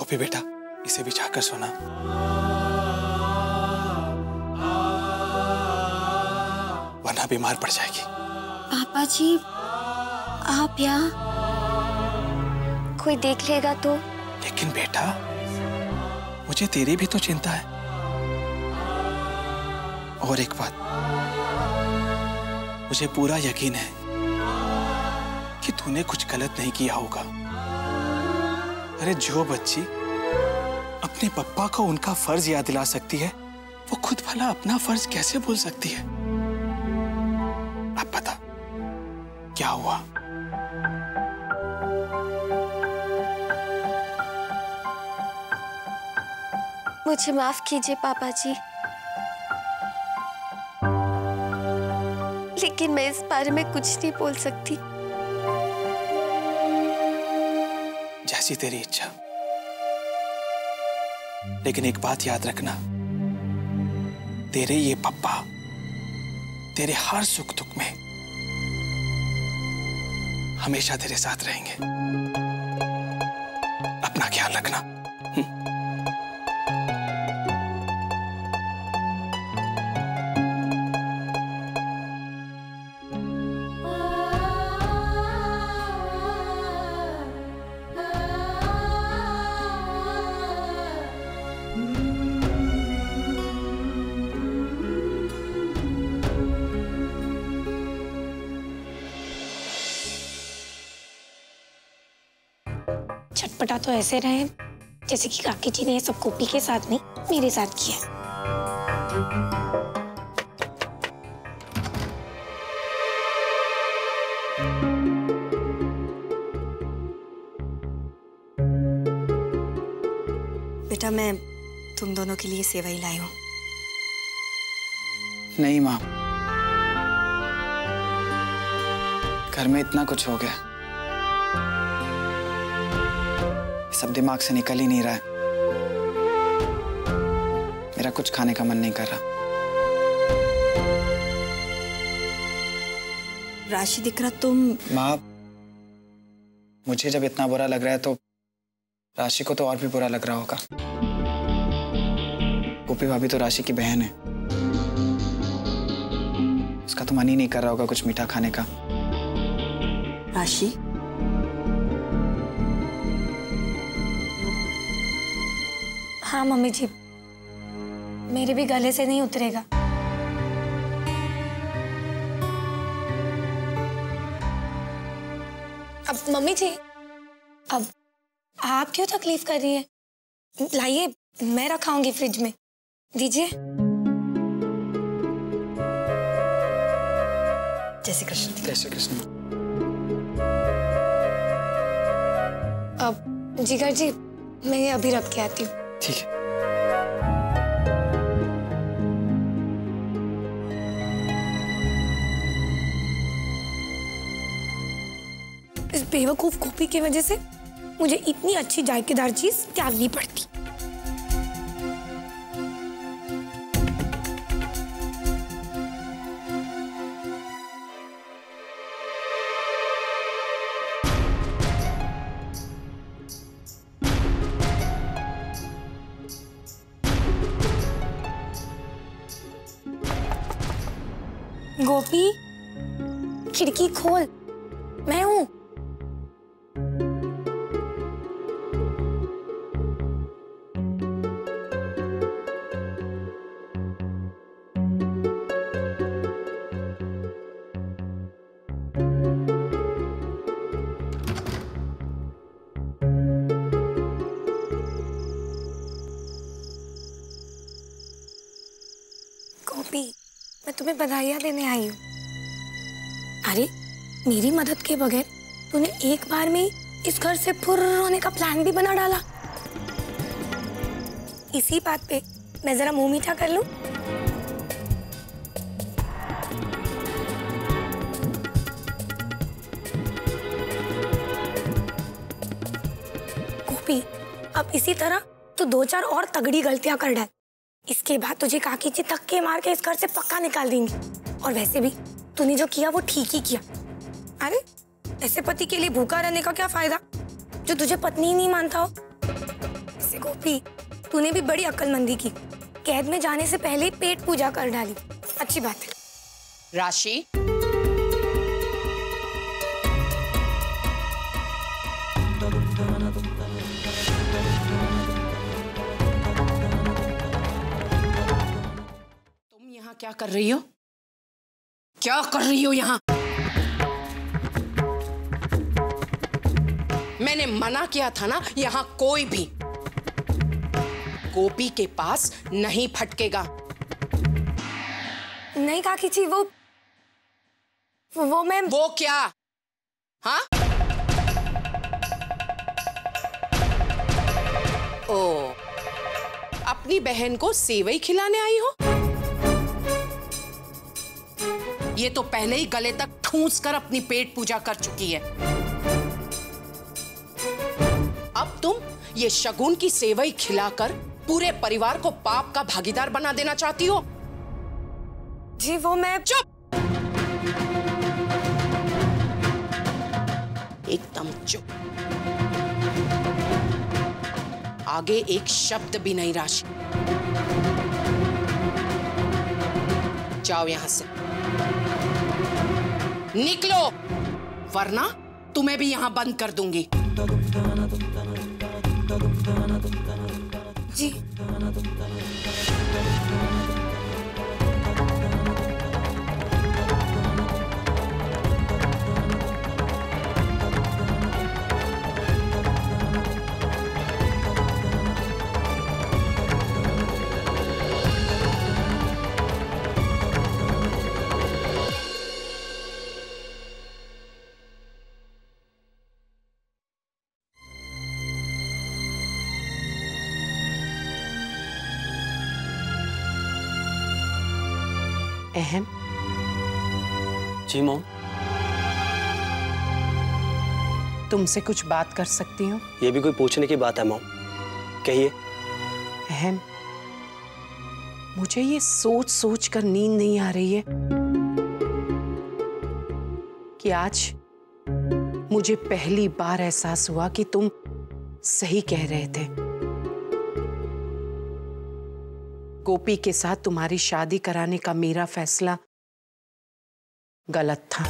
गोपी बेटा, इसे बिछा कर सोना। वरना बीमार पड़ जाएगी। पापा जी, आप यहाँ, कोई देख लेगा तो? लेकिन बेटा, मुझे तेरी भी तो चिंता है। और एक बात, मुझे पूरा यकीन है कि तूने कुछ गलत नहीं किया होगा। अरे जो बच्ची अपने पप्पा को उनका फर्ज याद दिला सकती है, वो खुद भला अपना फर्ज कैसे भूल सकती है? अब बता क्या हुआ? मुझे माफ कीजिए पापा जी, लेकिन मैं इस बारे में कुछ नहीं बोल सकती। जैसी तेरी इच्छा। लेकिन एक बात याद रखना, तेरे ये पप्पा तेरे हर सुख दुख में हमेशा तेरे साथ रहेंगे। अपना ख्याल रखना। छटपटा तो ऐसे रहे जैसे कि काकी जी ने ये सब गोपी के साथ नहीं, मेरे साथ किया। बेटा, मैं तुम दोनों के लिए सेवई लाई हूं। नहीं माँ, घर में इतना कुछ हो गया, सब दिमाग से निकल ही नहीं रहा है। मेरा कुछ खाने का मन नहीं कर रहा। राशि दिकरा, तुम। माँ, मुझे जब इतना बुरा लग रहा है तो राशि को तो और भी बुरा लग रहा होगा। गोपी भाभी तो राशि की बहन है, उसका तो मन ही नहीं कर रहा होगा कुछ मीठा खाने का। राशि, हाँ मम्मी जी, मेरे भी गले से नहीं उतरेगा। अब मम्मी जी, अब आप क्यों तकलीफ कर रही है? लाइए, मैं रखाऊंगी फ्रिज में, दीजिए। जय श्री कृष्ण। जय श्री कृष्ण। अब जिगर जी, मैं ये अभी रख के आती हूँ। ठीक है। इस बेवकूफ गोपी की वजह से मुझे इतनी अच्छी जायकेदार चीज त्यागनी पड़ती। गोपी, खिड़की खोल, मैं हूं। गोपी, मैं तुम्हें बधाइयाँ देने आई हूँ। अरे, मेरी मदद के बगैर तूने एक बार में इस घर से फुर्र होने का प्लान भी बना डाला। इसी बात पे मैं जरा मुंह मीठा कर लूं। गोपी, अब इसी तरह तू 2-4 और तगड़ी गलतियां कर डाल। इसके बाद तुझे काकी जी धक्के मार के इस घर से पक्का निकाल देंगी। और वैसे भी तूने जो किया वो ठीक ही किया। अरे, ऐसे पति के लिए भूखा रहने का क्या फायदा जो तुझे पत्नी ही नहीं मानता हो। गोपी, तूने भी बड़ी अक्लमंदी की। कैद में जाने से पहले ही पेट पूजा कर डाली। अच्छी बात है। राशि, तुम यहाँ क्या कर रही हो? क्या कर रही हो यहाँ? मैंने मना किया था ना, यहाँ कोई भी गोपी के पास नहीं फटकेगा। नहीं काकी जी, वो मैं। वो क्या? हाँ? ओ, अपनी बहन को सेवई खिलाने आई हो? ये तो पहले ही गले तक ठूंस कर अपनी पेट पूजा कर चुकी है। अब तुम ये शगुन की सेवई खिलाकर पूरे परिवार को पाप का भागीदार बना देना चाहती हो? जी वो मैं। चुप! एकदम चुप। आगे एक शब्द भी नहीं राशि। जाओ यहां से, निकलो, वरना तुम्हें भी यहां बंद कर दूंगी। जी। अहम। जी मॉम। तुमसे कुछ बात कर सकती हूँ? ये भी कोई पूछने की बात है मॉम? कहिए। अहम, मुझे ये सोच सोच कर नींद नहीं आ रही है कि आज मुझे पहली बार एहसास हुआ कि तुम सही कह रहे थे। गोपी के साथ तुम्हारी शादी कराने का मेरा फैसला गलत था।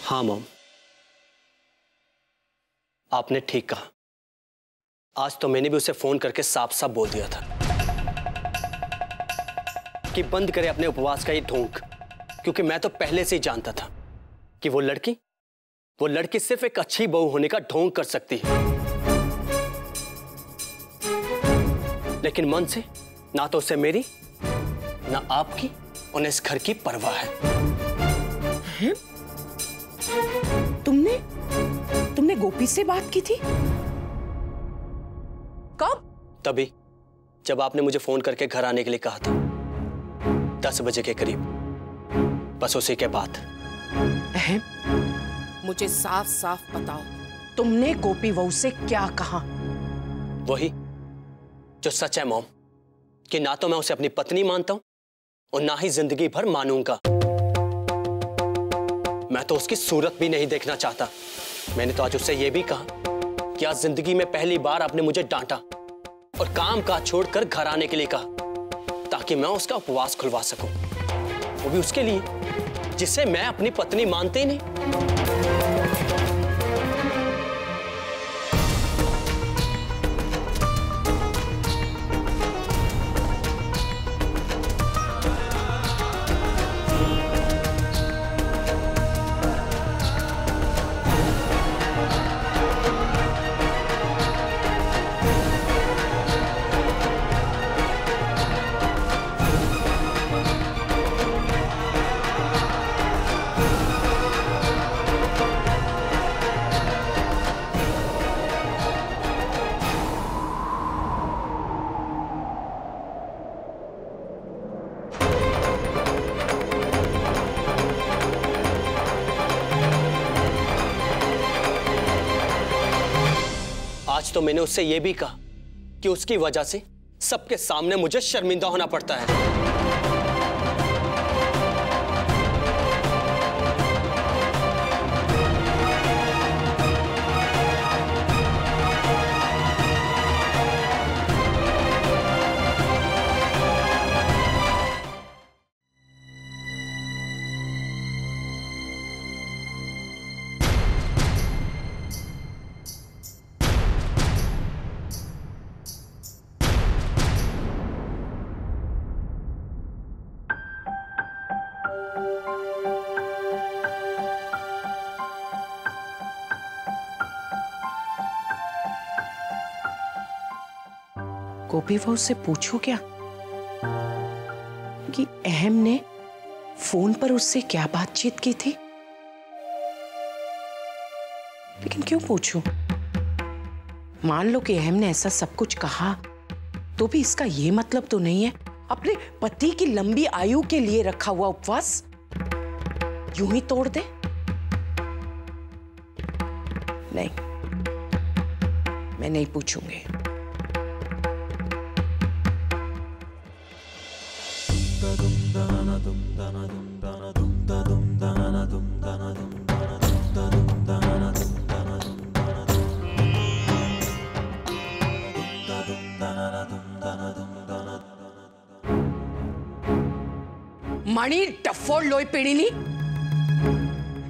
हाँ मॉम, आपने ठीक कहा। आज तो मैंने भी उसे फोन करके साफ साफ बोल दिया था कि बंद करे अपने उपवास का ये ढोंग, क्योंकि मैं तो पहले से ही जानता था कि वो लड़की सिर्फ एक अच्छी बहू होने का ढोंग कर सकती है, लेकिन मन से ना तो उसे मेरी ना आपकी और इस घर की परवाह है। तुमने गोपी से बात की थी? कब? तभी जब आपने मुझे फोन करके घर आने के लिए कहा था, 10 बजे के करीब। बस उसी के बाद। मुझे साफ साफ बताओ, तुमने गोपी वहू से क्या कहा? वही जो सच है मॉम, कि ना तो मैं उसे अपनी पत्नी मानता हूं और ना ही जिंदगी भर मानूंगा। मैं तो उसकी सूरत भी नहीं देखना चाहता। मैंने तो आज उससे यह भी कहा कि आज जिंदगी में पहली बार आपने मुझे डांटा और काम काज छोड़कर घर आने के लिए कहा, ताकि मैं उसका उपवास खुलवा सकूं, वो भी उसके लिए जिसे मैं अपनी पत्नी मानते ही नहीं। तो मैंने उससे यह भी कहा कि उसकी वजह से सबके सामने मुझे शर्मिंदा होना पड़ता है। गोपी वो उससे पूछूं क्या कि अहम ने फोन पर उससे क्या बातचीत की थी, लेकिन क्यों पूछूं? मान लो कि अहम ने ऐसा सब कुछ कहा तो भी इसका ये मतलब तो नहीं है अपने पति की लंबी आयु के लिए रखा हुआ उपवास यूं ही तोड़ दे। नहीं, मैं नहीं पूछूंगी। मणि डफोड़ लोई पीड़िनी,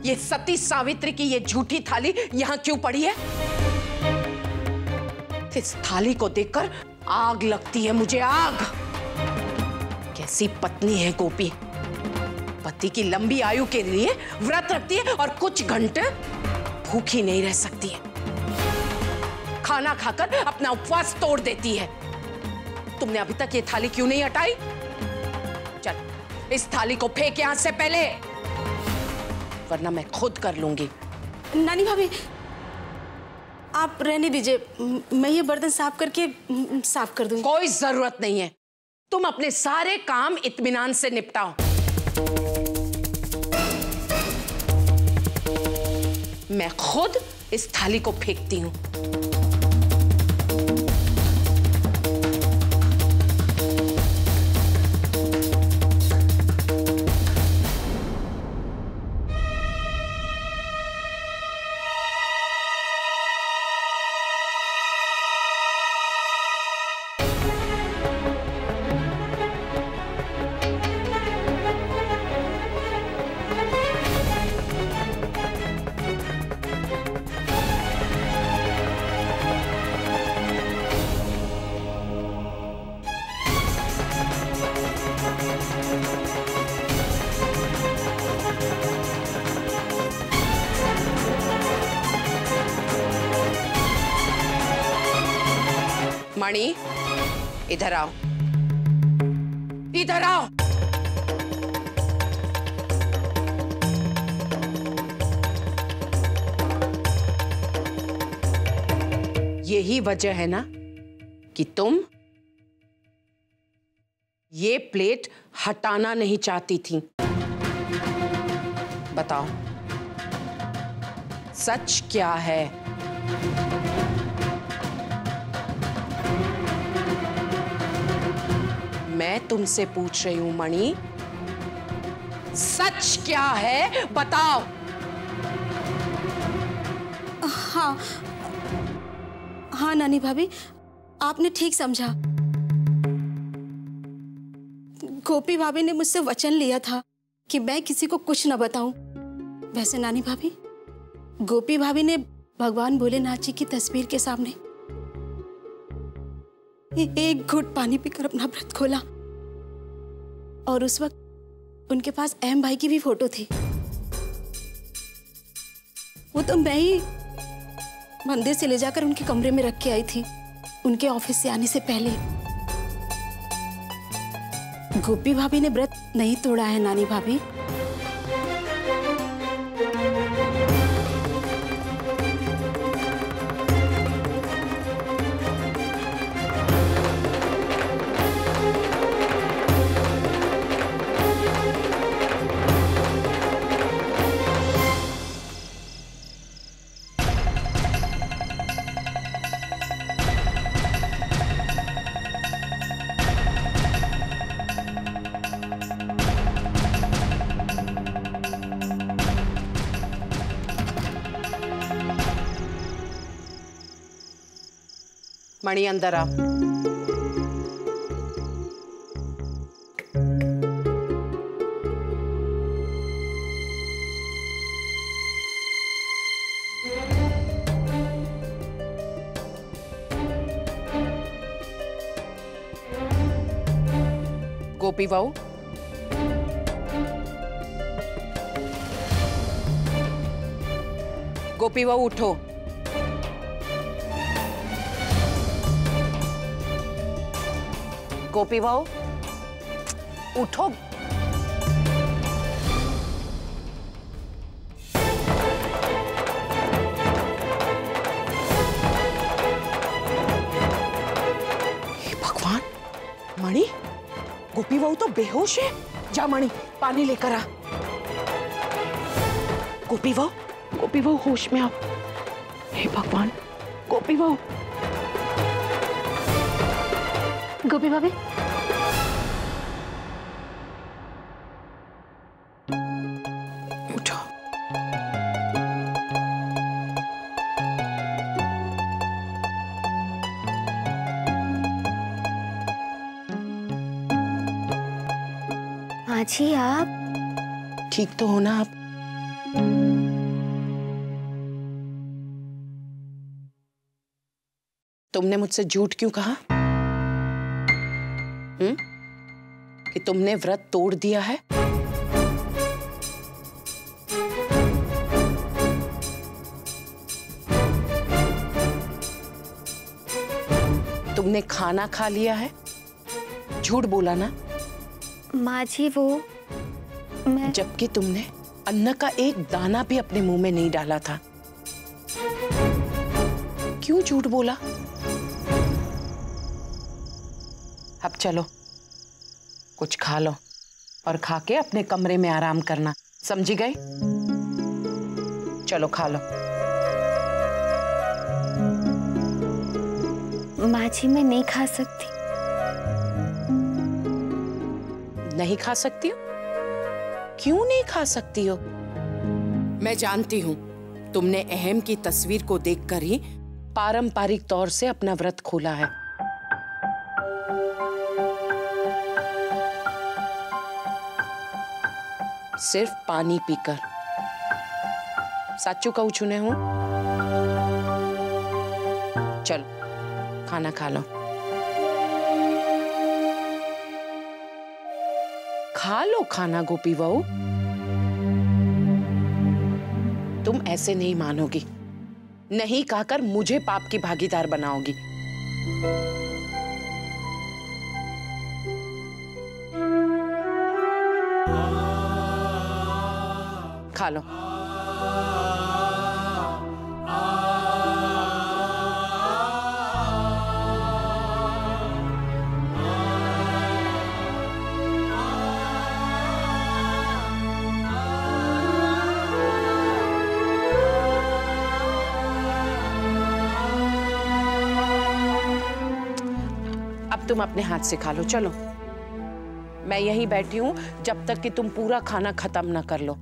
ये सती सावित्री की ये झूठी थाली यहां क्यों पड़ी है? इस थाली को देखकर आग लगती है मुझे, आग। कैसी पत्नी है गोपी, पति की लंबी आयु के लिए व्रत रखती है और कुछ घंटे भूखी नहीं रह सकती है, खाना खाकर अपना उपवास तोड़ देती है। तुमने अभी तक ये थाली क्यों नहीं हटाई? चल इस थाली को फेंक यहां से पहले, वरना मैं खुद कर लूंगी। नानी भाभी आप रहने दीजिए, मैं ये बर्तन साफ करके साफ कर दूंगी। कोई जरूरत नहीं है, तुम अपने सारे काम इत्मीनान से निपटाओ। मैं खुद इस थाली को फेंकती हूं। मणि इधर आओ, इधर आओ। यही वजह है ना कि तुम ये प्लेट हटाना नहीं चाहती थी। बताओ सच क्या है? मैं तुमसे पूछ रही हूं मणि, सच क्या है बताओ। हाँ हाँ नानी भाभी, आपने ठीक समझा। गोपी भाभी ने मुझसे वचन लिया था कि मैं किसी को कुछ न बताऊं। वैसे नानी भाभी, गोपी भाभी ने भगवान भोलेनाथ जी की तस्वीर के सामने एक घूंट पानी पीकर अपना व्रत खोला, और उस वक्त उनके पास अहम भाई की भी फोटो थी। वो तो मैं ही मंदिर से ले जाकर उनके कमरे में रख के आई थी, उनके ऑफिस से आने से पहले। गोपी भाभी ने व्रत नहीं तोड़ा है नानी भाभी। मणि अंदर आ। गोपी बहू, गोपी बहू उठो। गोपी बहू उठो। हे भगवान, मणि, गोपी बहू तो बेहोश है। जा मणि, पानी लेकर आ। गोपी बहू होश में आओ। हे भगवान, गोपी बहू। गोपी भाभी, उठो। माँ जी आप ठीक तो हो ना आप? तुमने मुझसे झूठ क्यों कहा? कि तुमने व्रत तोड़ दिया है? तुमने खाना खा लिया है? झूठ बोला ना? माँ जी वो मैं जबकि तुमने अन्न का एक दाना भी अपने मुंह में नहीं डाला था। क्यों झूठ बोला? अब चलो, कुछ खा लो और खा के अपने कमरे में आराम करना, समझी गई? चलो खा लो। माँ जी मैं नहीं खा सकती। नहीं खा सकती हो? क्यों नहीं खा सकती हो? मैं जानती हूं तुमने अहम की तस्वीर को देखकर ही पारंपरिक तौर से अपना व्रत खोला है। सिर्फ पानी पीकर। साचू कहूं छूने हूं। चलो खाना खा लो। खा लो खाना गोपी बहू। तुम ऐसे नहीं मानोगी, नहीं कहकर मुझे पाप की भागीदार बनाओगी। खा लो। अब तुम अपने हाथ से खा लो। चलो, मैं यहीं बैठी हूं जब तक कि तुम पूरा खाना खत्म ना कर लो।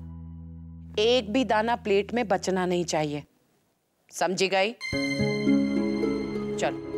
एक भी दाना प्लेट में बचना नहीं चाहिए, समझी गई? चलो।